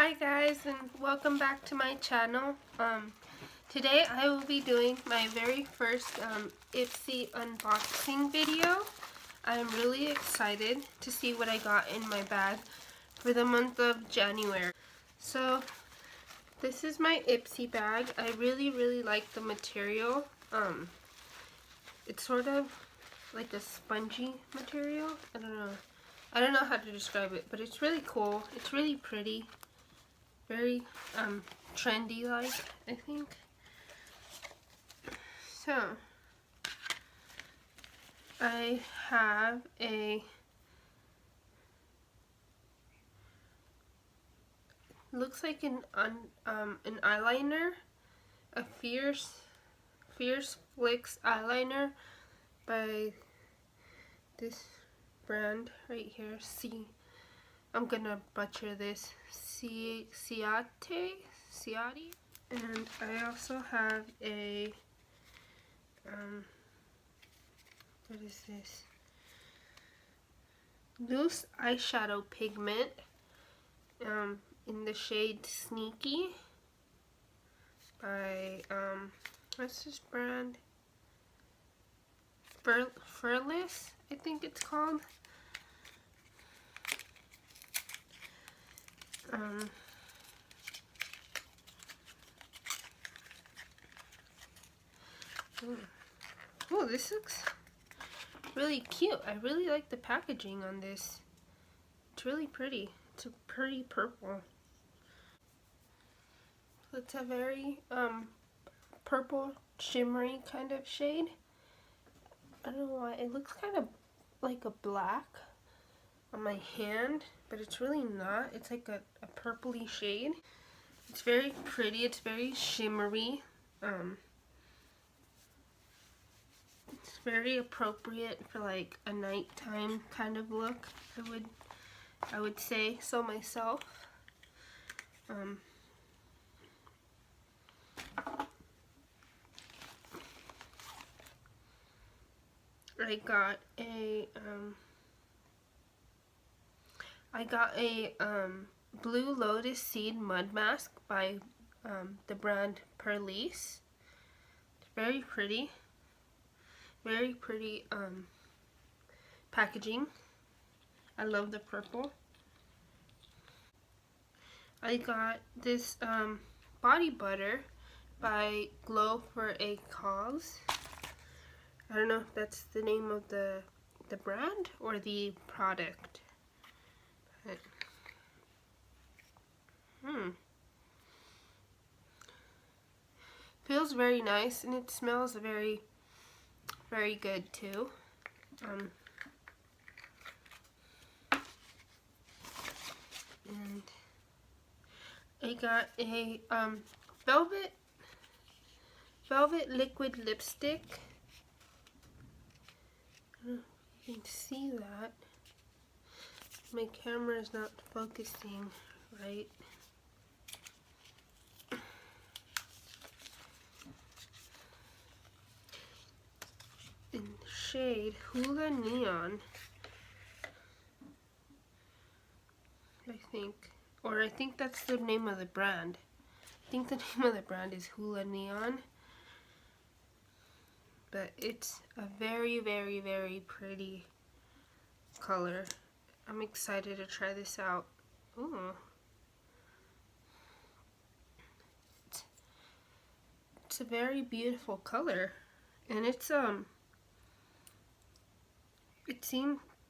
Hi guys, and welcome back to my channel. Today I will be doing my very first Ipsy unboxing video. I'm really excited to see what I got in my bag for the month of January. So this is my Ipsy bag. I really like the material. It's sort of like a spongy material. I don't know how to describe it, but it's really cool. It's really pretty. Very trendy like, I think. So I have looks like an eyeliner, a Fierce Flicks eyeliner by this brand right here. I'm gonna butcher this. Ciati. And I also have a what is this? Loose eyeshadow pigment in the shade Sneaky by what's this brand? Furless, I think it's called. Oh, this looks really cute. I really like the packaging on this. It's really pretty. It's a pretty purple. It's a very purple shimmery kind of shade. I don't know why. It looks kind of like a black on my hand, but it's really not. It's like a purpley shade. It's very pretty. It's very shimmery. It's very appropriate for like a nighttime kind of look. I would say so myself. I got a Blue Lotus Seed Mud Mask by the brand Perlice. It's very pretty. Very pretty packaging. I love the purple. I got this body butter by Glow for a Cause. I don't know if that's the name of the brand or the product. But, feels very nice, and it smells very good too. And I got a velvet liquid lipstick. I don't know if you can see that. My camera is not focusing right. In the shade Hula Neon, I think that's the name of the brand. I think the name of the brand is Hula Neon, but it's a very pretty color. I'm excited to try this out. Ooh. It's a very beautiful color, and it's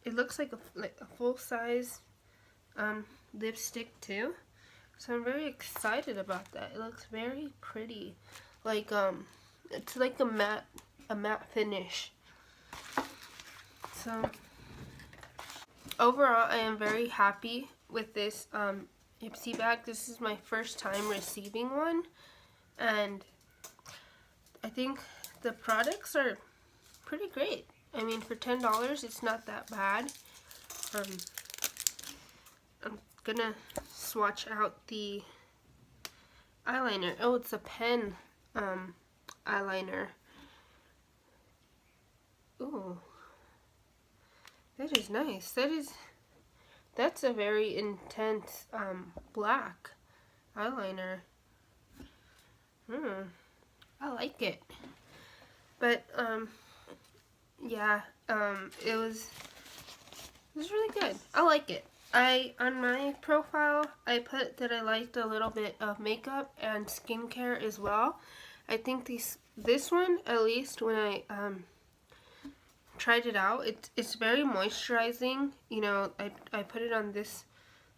it looks like a full-size lipstick too, so I'm very excited about that. It looks very pretty, like it's like a matte finish. So overall, I am very happy with this Ipsy bag. This is my first time receiving one, and I think the products are pretty great. I mean, for $10, it's not that bad. I'm gonna swatch out the eyeliner. Oh, it's a pen eyeliner. Ooh, that is nice. That's a very intense black. eyeliner. I like it. But, yeah, it was really good. I like it. On my profile, I put that I liked a little bit of makeup and skincare as well. I think this one, at least when I, tried it out, it's very moisturizing. You know, I put it on this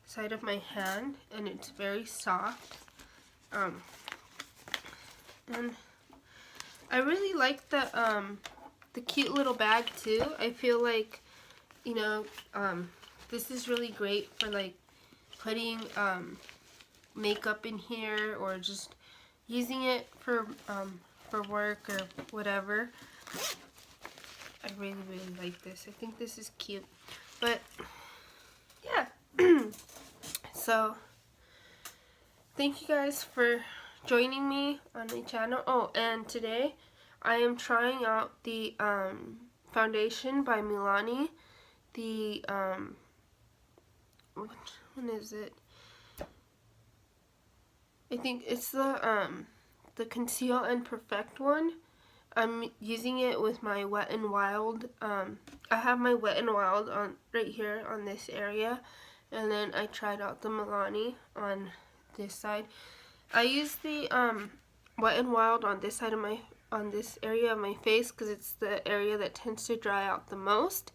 side of my hand, and it's very soft. And I really like the cute little bag too. I feel like, you know, this is really great for like putting makeup in here, or just using it for work or whatever. I really like this. I think this is cute. But yeah. So thank you guys for joining me on my channel. Oh, and today I am trying out the foundation by Milani. The which one is it? I think it's the Conceal and Perfect one. I'm using it with my Wet n Wild. I have my Wet n Wild on right here on this area, and then I tried out the Milani on this side. I use the Wet n Wild on this side of this area of my face because it's the area that tends to dry out the most,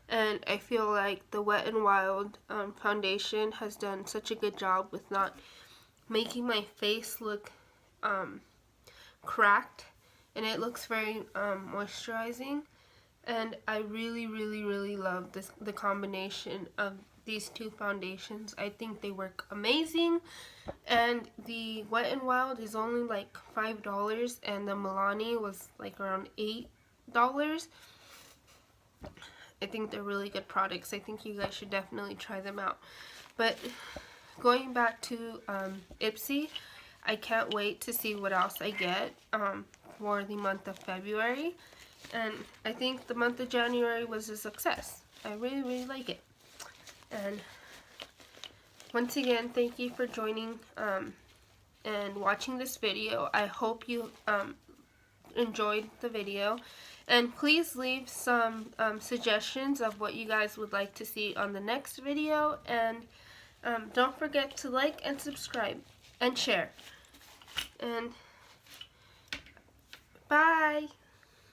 and I feel like the Wet n Wild foundation has done such a good job with not making my face look cracked, and it looks very moisturizing. And I really love the combination of these two foundations. I think they work amazing. And the Wet n Wild is only like $5, and the Milani was like around $8. I think they're really good products. I think you guys should definitely try them out. But going back to Ipsy, I can't wait to see what else I get for the month of February. And I think the month of January was a success. I really like it. And once again, thank you for joining and watching this video. I hope you enjoyed the video. And please leave some suggestions of what you guys would like to see on the next video. And don't forget to like and subscribe and share. And bye!